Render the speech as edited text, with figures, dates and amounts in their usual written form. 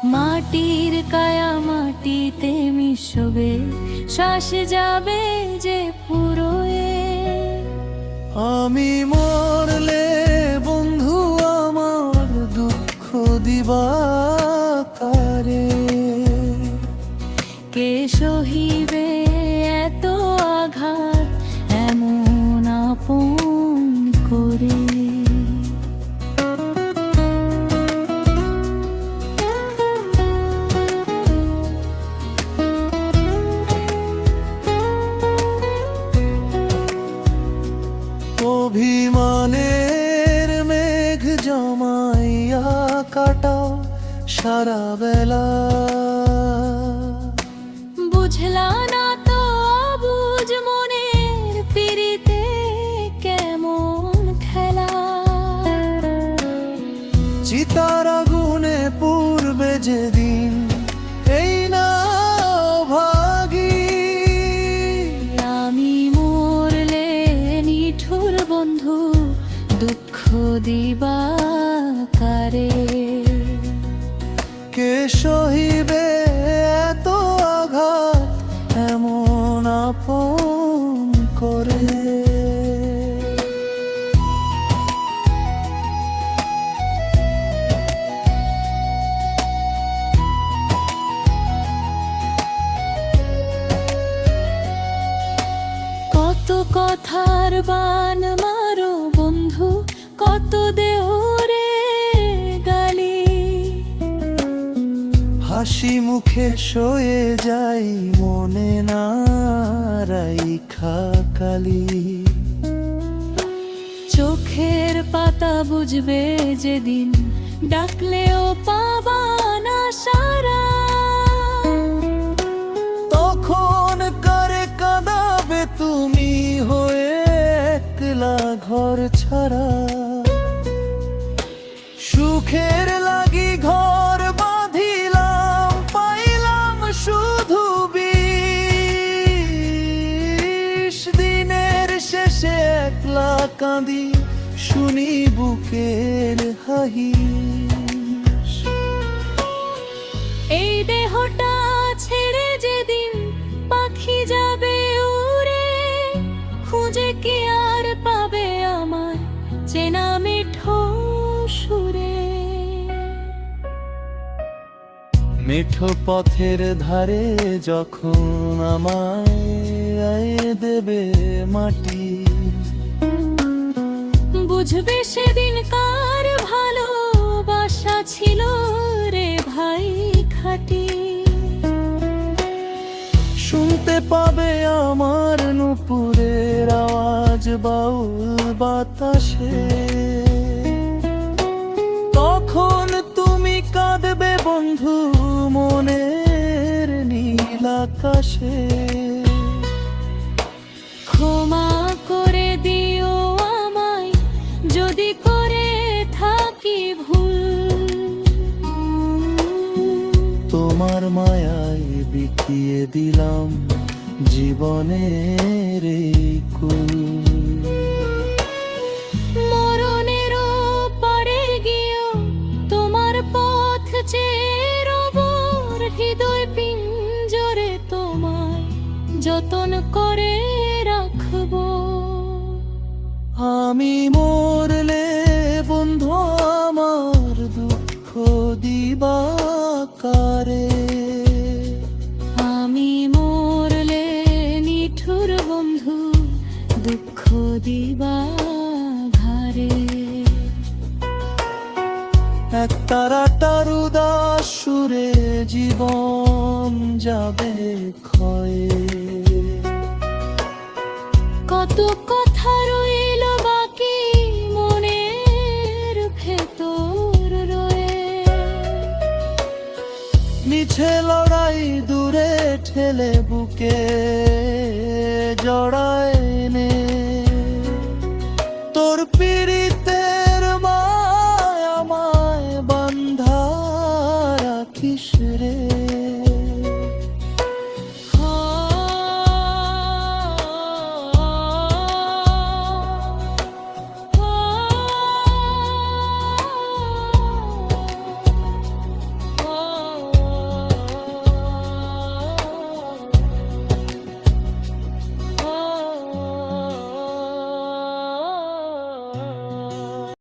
মাটির কায়া মাটিতে মিশবে, শ্বাস যাবে যে ফুরোয়ে। আমি মরলে বন্ধু আমার দুঃখ দিবা কারে? কে সহিবে এত আঘাত এমন আপন করে? অভিমানের মেঘ জমাইয়া কাটাও সারা বেলা। বুঝলা না তো বুঝ মনের পিরিতে কেমন খেলা। চিতার আগুনে পূর্বে যেদিন এই না ভাগী। আমি মরলে নিঠুর বন্ধু দুঃখ দিবা কারে? কে সহিবে এত আঘাত এমন আপন করে? কত কথার বান মারো বন্ধু, কত দেওরে গালি। হাসি মুখে সয়ে যাই মনে না রাইখা কালি। চোখের পাতা বুঝবে যেদিন ডাকলেও পাবা না সারা। তখন কারে কাঁদাবে তুমি হয়ে একলা ঘর ছাড়া। সুখের লাগি ঘর বাঁধিলাম পাইলাম শুধু বিষ। দিনের শেষে একলা কাঁদি শুনি বুকের হাহিস। এই দেহটা ছেড়ে যেদিন পাখি যাবে উড়ে, খুঁজে কি আর পাবে আমার চেনা মিঠো সুরে? মিঠো পথের ধারে যখন আমায় দেবে মাটি। বুঝবে সেদিন কার ভালোবাসা ছিল রে ভাই খাঁটি। শুনতে পাবে আমার নুপুরের আওয়াজ বাউল বাতাসে। তখন তুমি কাঁদবে বন্ধু মনের নীল আকাশে। ক্ষমা করে দিও আমায় যদি করে থাকি ভুল। তোমার মায়ায় বিকিয়ে দিলাম জীবনের এই কুল। মরণেরও পরে গিয়েও তোমার পথ চেয়ে রব, হৃদয় পিঞ্জরে তোমায় যতন করে রাখবো। আমি মরলে বন্ধু আমার দুঃখ দিবা কারে? আমি মরলে নিঠুর বন্ধু দুঃখ দিবা ঘারে। এক তারাটার উদাস সুরে জীবন যাবে ক্ষয়ে। কত কথা রইল বাকি মনের ভেতর রয়ে। মিছে লড়াই দূরে ঠেলে বুকে জড়ায় নে। তোর পীড়িতের মায় আমায় বান্ধা রাখিস রে।